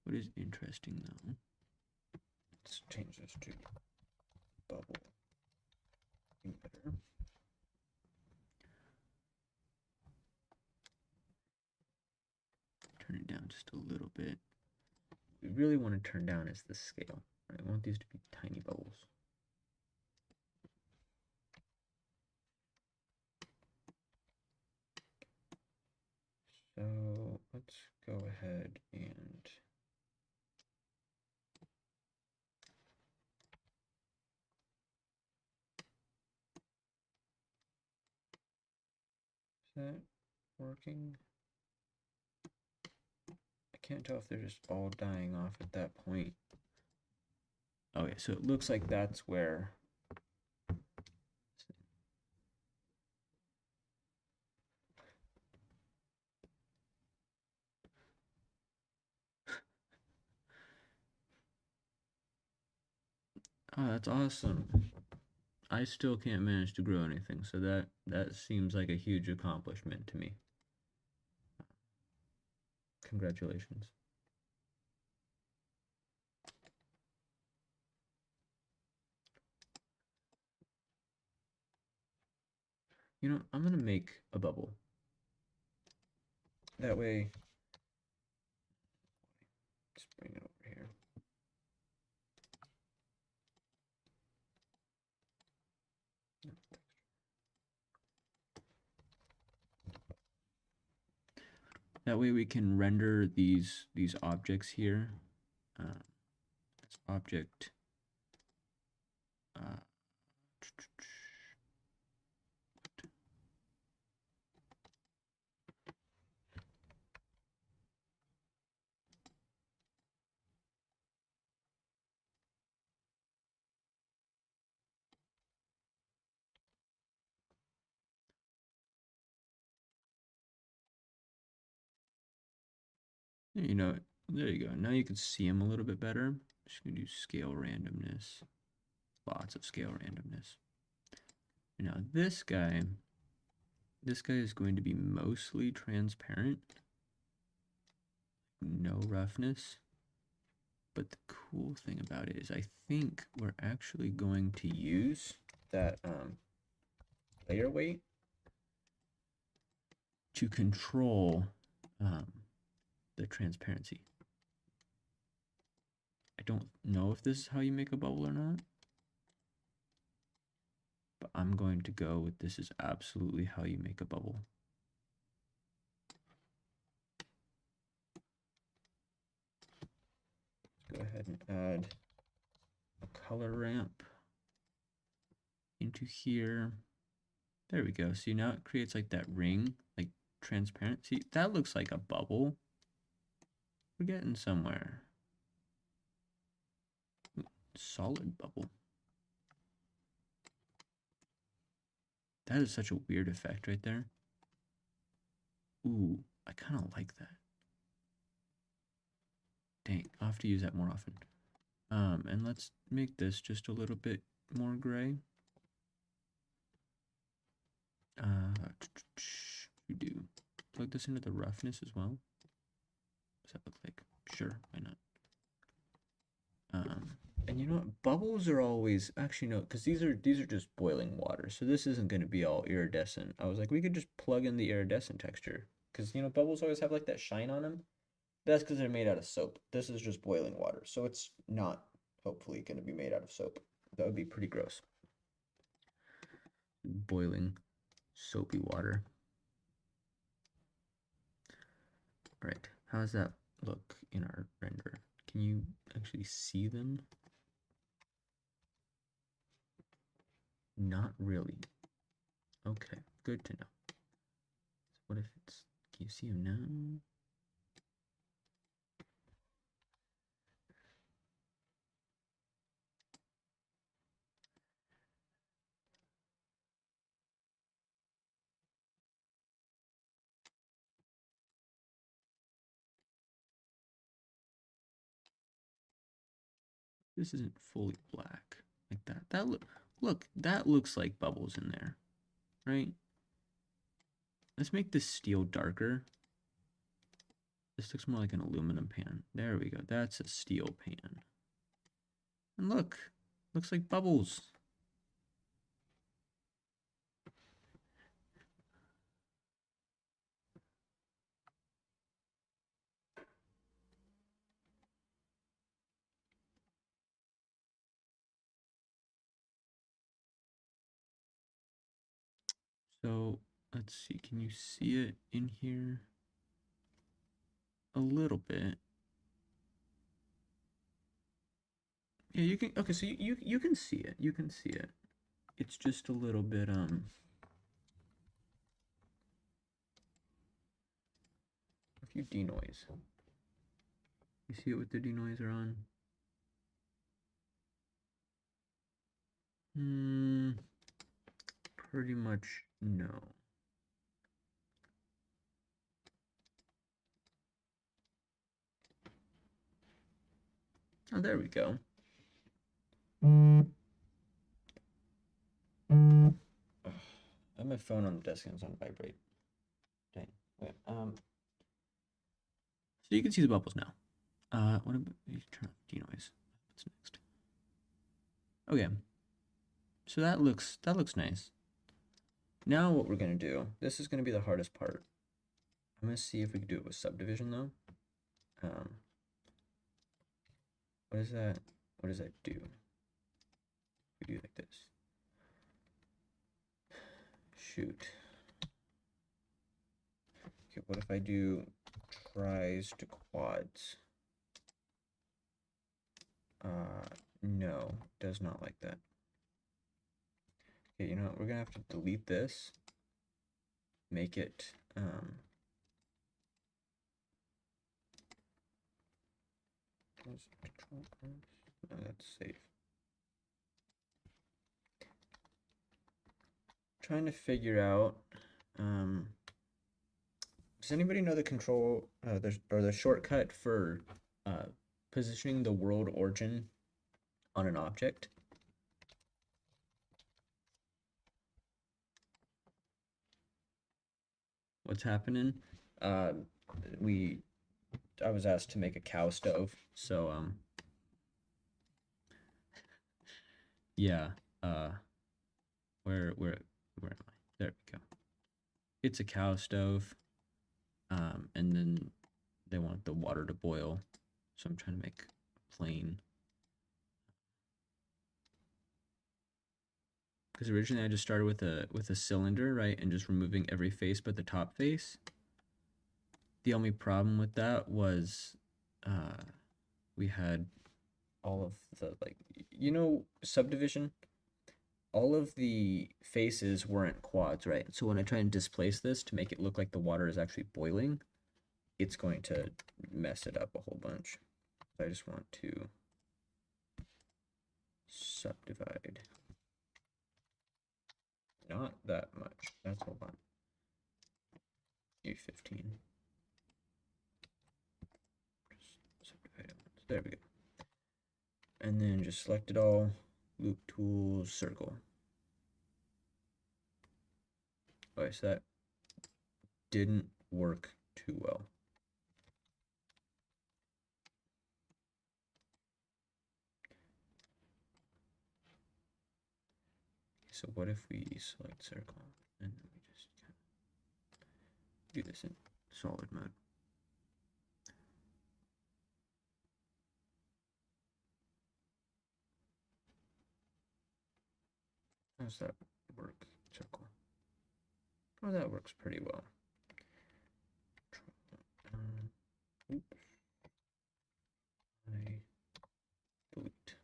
What is interesting, though? Let's change this to bubble emitter. Turn it down just a little bit. What we really want to turn down is the scale. Right? I want these to be tiny bubbles. So let's go ahead and is that working? I can't tell if they're just all dying off at that point. Okay, so it looks like that's where oh, that's awesome. I still can't manage to grow anything, so that seems like a huge accomplishment to me. Congratulations. You know, I'm gonna make a bubble. That way, just bring it over here. That way we can render these objects here. This object. Uh, you know, there you go. Now you can see them a little bit better. Just gonna do scale randomness. Lots of scale randomness. Now this guy is going to be mostly transparent. No roughness. But the cool thing about it is I think we're actually going to use that layer weight to control the transparency. I don't know if this is how you make a bubble or not, but I'm going to go with this is absolutely how you make a bubble. Let's go ahead and add a color ramp into here. There we go. See, now it creates like that ring, like transparent. See, that looks like a bubble. We're getting somewhere. Solid bubble. That is such a weird effect right there. Ooh, I kind of like that. Dang, I'll have to use that more often. And let's make this just a little bit more gray. We do plug this into the roughness as well. What does that look like? Sure, why not? And you know what? Bubbles are always actually no, because these are just boiling water, so this isn't going to be all iridescent. I was like, we could just plug in the iridescent texture, because you know bubbles always have like that shine on them. That's because they're made out of soap. This is just boiling water, so it's not hopefully going to be made out of soap. That would be pretty gross. Boiling soapy water. All right, how does that look in our render? Can you actually see them? Not really. Okay, good to know. So what if it's, can you see them now? This isn't fully black like that. Look, that looks like bubbles in there, right? Let's make this steel darker. This looks more like an aluminum pan. There we go. That's a steel pan. And look, looks like bubbles. So let's see, can you see it in here? A little bit. Yeah, you can, okay, so you can see it. You can see it. It's just a little bit, a few denoise. You see it with the denoise are on? Pretty much no. Oh, there we go. Ugh, I have my phone on the desk and it's on vibrate. Dang. Okay. So you can see the bubbles now. What about you turn off denoise? What's next? Okay. So that looks nice. Now what we're gonna do, this is gonna be the hardest part. I'm gonna see if we can do it with subdivision though. What is that? What does that do? We do like this. Shoot. Okay, what if I do tries to quads? No, does not like that. Okay, you know what? We're gonna have to delete this. Make it, no, that's safe. Trying to figure out, does anybody know the control, the shortcut for positioning the world origin on an object? What's happening? I was asked to make a cow stove, so yeah, where am I? There we go. It's a cow stove, and then they want the water to boil, so I'm trying to make a plane. Because originally I just started with a cylinder, right, and just removing every face but the top face. The only problem with that was we had all of the, like, you know, subdivision, all of the faces weren't quads, right? So when I try and displace this to make it look like the water is actually boiling, it's going to mess it up a whole bunch. So I just want to subdivide. Not that much. That's a lot. U15. Just subdivide it. There we go. And then just select it all. Loop tools, circle. Okay, so that didn't work too well. So what if we select circle and then we just do this in solid mode? How does that work? Circle. Oh, that works pretty well. Oops. I delete.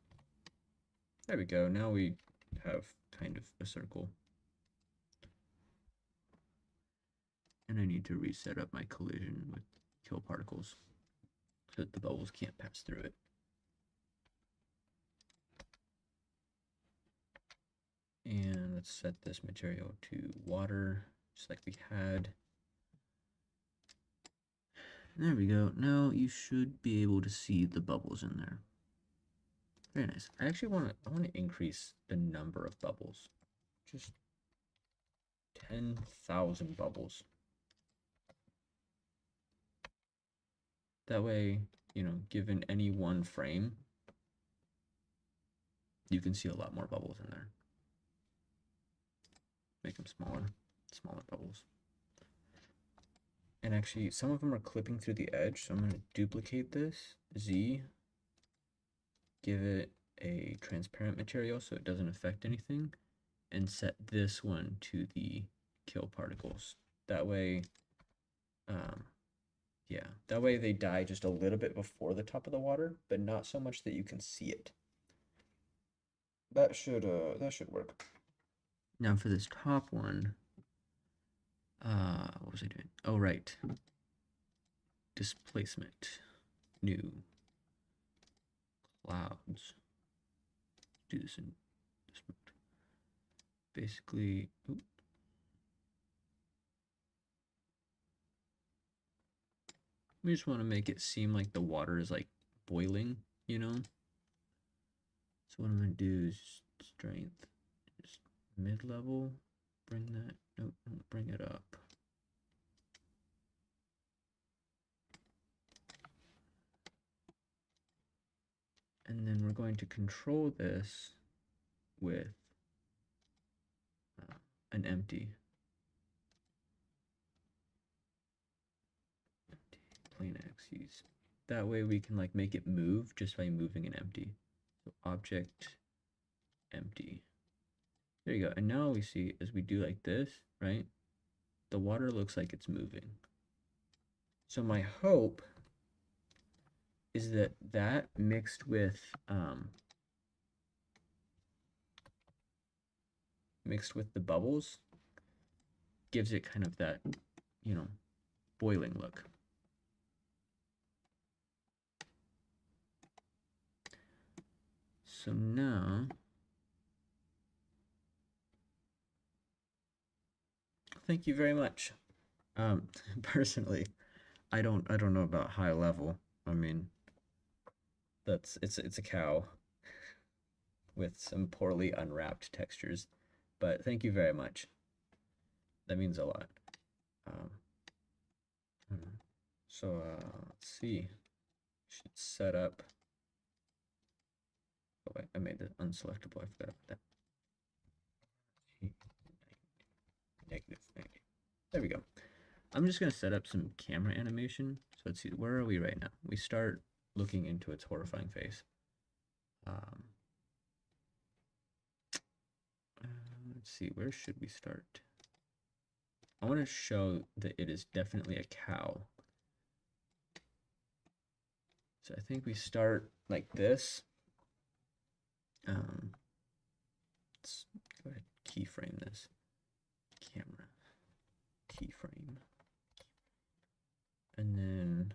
There we go. Now we have kind of a circle. And I need to reset up my collision with kill particles so that the bubbles can't pass through it. And let's set this material to water, just like we had. There we go. Now you should be able to see the bubbles in there. Very nice. I actually want to increase the number of bubbles. Just 10,000 bubbles. That way, you know, given any one frame, you can see a lot more bubbles in there. Make them smaller bubbles. And actually, some of them are clipping through the edge, so I'm going to duplicate this, Z, give it a transparent material so it doesn't affect anything, and set this one to the kill particles. That way, yeah, that way they die just a little bit before the top of the water, but not so much that you can see it. That should work. Now for this top one, what was I doing? Oh, right. Displacement, new, clouds. Do this in this mode. Basically, oops. We just want to make it seem like the water is like boiling, you know? So what I'm going to do is strength, just mid-level, bring that, nope, bring it up. And then we're going to control this with an empty plain axes. That way we can like make it move just by moving an empty. So object empty. There you go. And now we see as we do like this, right? The water looks like it's moving. So my hope is that that mixed with the bubbles gives it kind of that, you know, boiling look. So now, thank you very much. Personally, I don't know about high level. I mean, it's a cow with some poorly unwrapped textures, but thank you very much. That means a lot. So let's see. Should set up. Oh wait, I made it unselectable. I forgot about that. -90. There we go. I'm just gonna set up some camera animation. So let's see, where are we right now? We start looking into its horrifying face. Let's see, where should we start? I want to show that it is definitely a cow. So I think we start like this. Let's go ahead and keyframe this. Camera. Keyframe. And then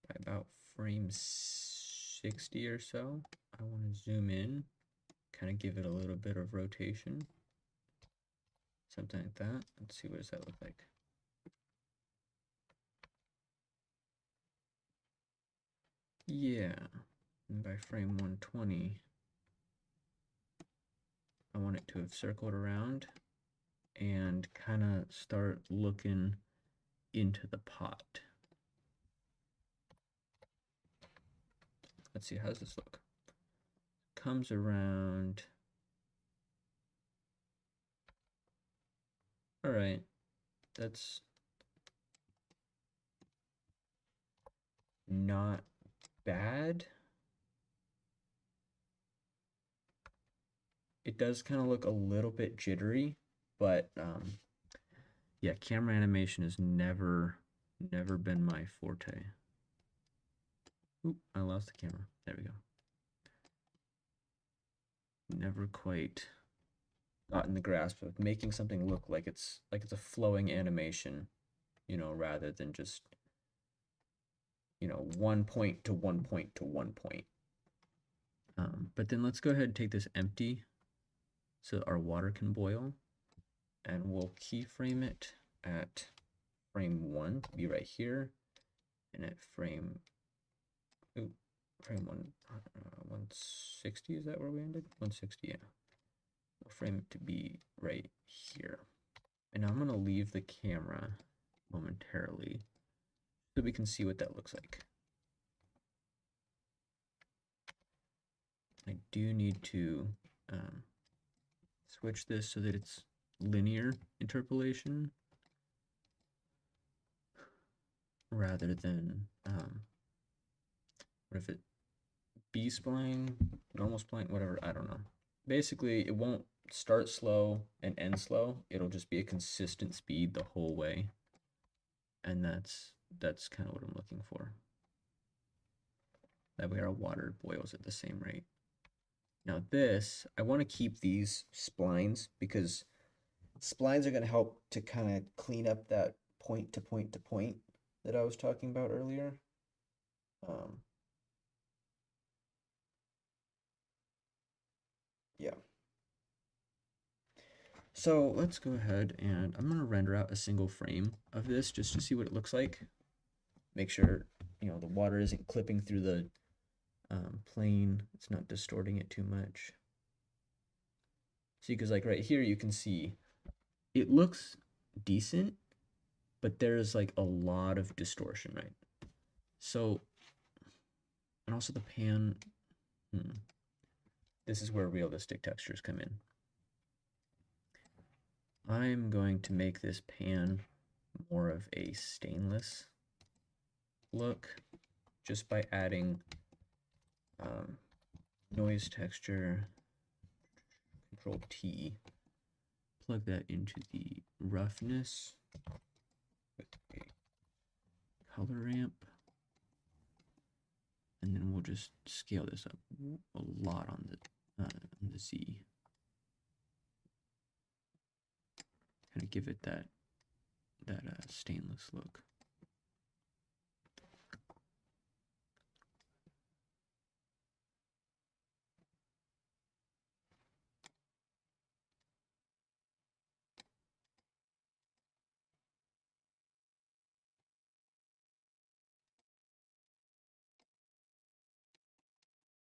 by about frame 60 or so, I want to zoom in, kind of give it a little bit of rotation. Something like that. Let's see, what does that look like? Yeah, and by frame 120, I want it to have circled around and kind of start looking into the pot. Let's see, how does this look? Comes around. All right, that's not bad. It does kind of look a little bit jittery, but yeah, camera animation has never been my forte. Oop, I lost the camera. There we go. Never quite gotten the grasp of making something look like it's a flowing animation, you know, rather than just, you know, 1 point to 1 point to 1 point. But then let's go ahead and take this empty so our water can boil, and we'll keyframe it at frame 1 to be right here, and at frame 160, is that where we ended? 160, yeah. We'll frame it to be right here. And I'm gonna leave the camera momentarily so we can see what that looks like. I do need to switch this so that it's linear interpolation rather than what if it B-spline, normal spline, whatever, I don't know. Basically, it won't start slow and end slow. It'll just be a consistent speed the whole way. And that's kind of what I'm looking for. That way our water boils at the same rate. Now this, I want to keep these splines because splines are going to help to kind of clean up that point to point to point that I was talking about earlier. Yeah. So let's go ahead and I'm going to render out a single frame of this just to see what it looks like. Make sure, you know, the water isn't clipping through the plane. It's not distorting it too much. See, because like right here, you can see it looks decent, but there's like a lot of distortion, right? So, and also the pan, this is where realistic textures come in. I'm going to make this pan more of a stainless look just by adding noise texture, Control T, plug that into the roughness with a color ramp, and then we'll just scale this up a lot on the Z. Kind of give it that stainless look.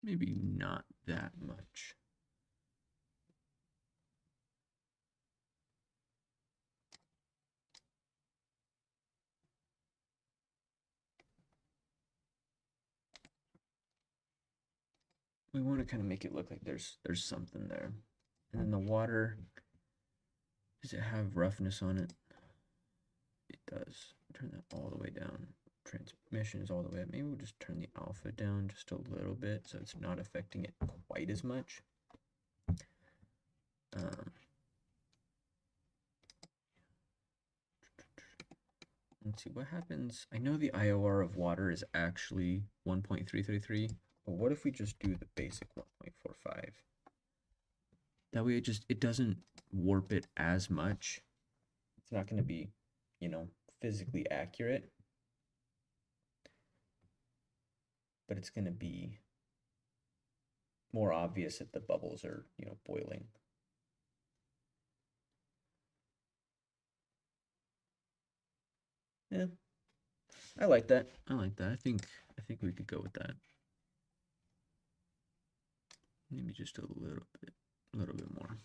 Maybe not that much. We want to kind of make it look like there's something there. And then the water, does it have roughness on it? It does. Turn that all the way down. Transmission is all the way up. Maybe we'll just turn the alpha down just a little bit so it's not affecting it quite as much. Let's see what happens. I know the IOR of water is actually 1.333, but what if we just do the basic 1.45? That way it doesn't warp it as much. It's not going to be, physically accurate, but it's going to be more obvious that the bubbles are, boiling. Yeah, I like that. I like that. I think we could go with that. Maybe just a little bit more.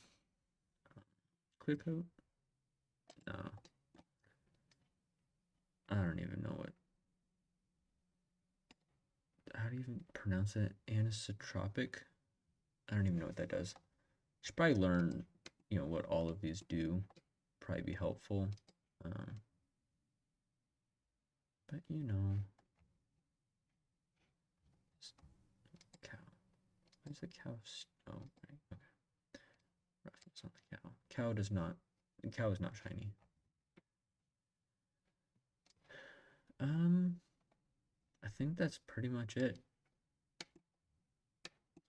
Clear coat? No. I don't even know how do you even pronounce it? Anisotropic? I don't even know what that does. Should probably learn, what all of these do. Probably be helpful. But cow. Why is the cow? Oh, right. Okay. Roughness on the cow. Cow is not shiny. I think that's pretty much it.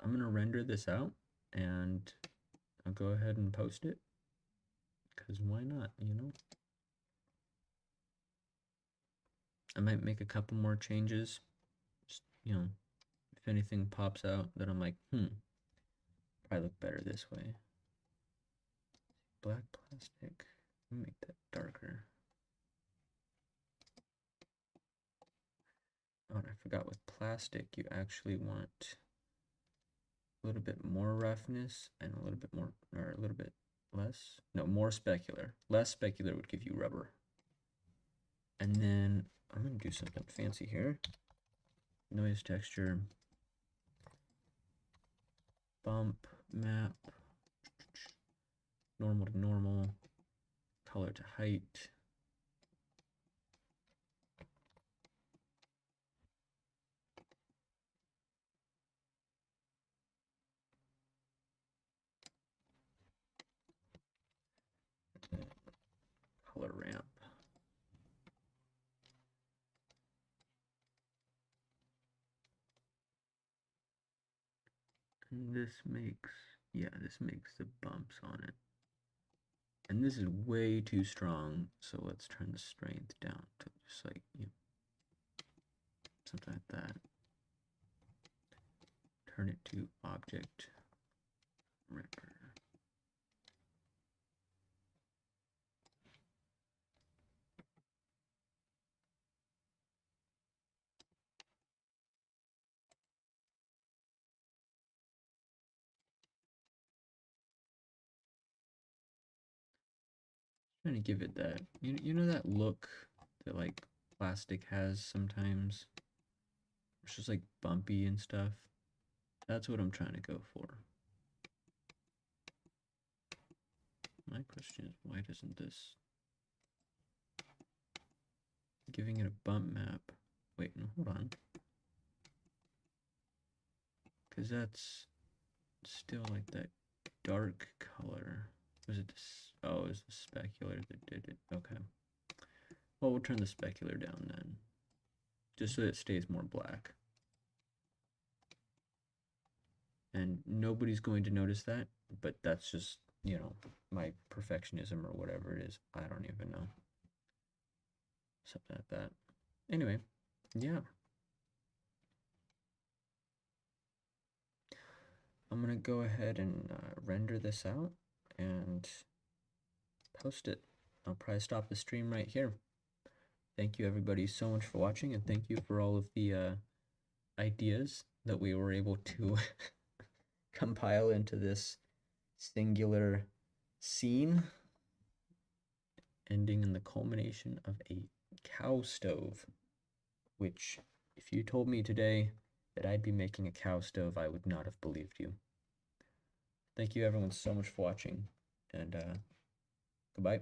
I'm gonna render this out and I'll go ahead and post it. Because why not, I might make a couple more changes. Just, if anything pops out that I'm like, probably look better this way. Black plastic. Let me make that darker. Oh, and I forgot with plastic, you actually want a little bit more roughness and a little bit more, or a little bit less. No, more specular. Less specular would give you rubber. And then I'm going to do something fancy here. Noise texture. Bump, map. Normal to normal. Color to height. Color ramp. And this makes the bumps on it. And this is way too strong, so let's turn the strength down to just like, something like that. Turn it to object ripper. Trying to give it that, you know that look that like plastic has sometimes? It's just like bumpy and stuff. That's what I'm trying to go for. My question is, why doesn't this... Giving it a bump map. Wait, no, hold on. Because that's still like that dark color. Was it this? Oh, it was the specular that did it. Okay. Well, we'll turn the specular down then. Just so it stays more black. And nobody's going to notice that, but that's just, you know, my perfectionism or whatever it is. I don't even know. Something like that. Anyway, yeah. I'm going to go ahead and render this out and post it. I'll probably stop the stream right here. Thank you everybody so much for watching, and thank you for all of the ideas that we were able to compile into this singular scene, ending in the culmination of a cow stove, which if you told me today that I'd be making a cow stove, I would not have believed you. Thank you everyone so much for watching, and goodbye.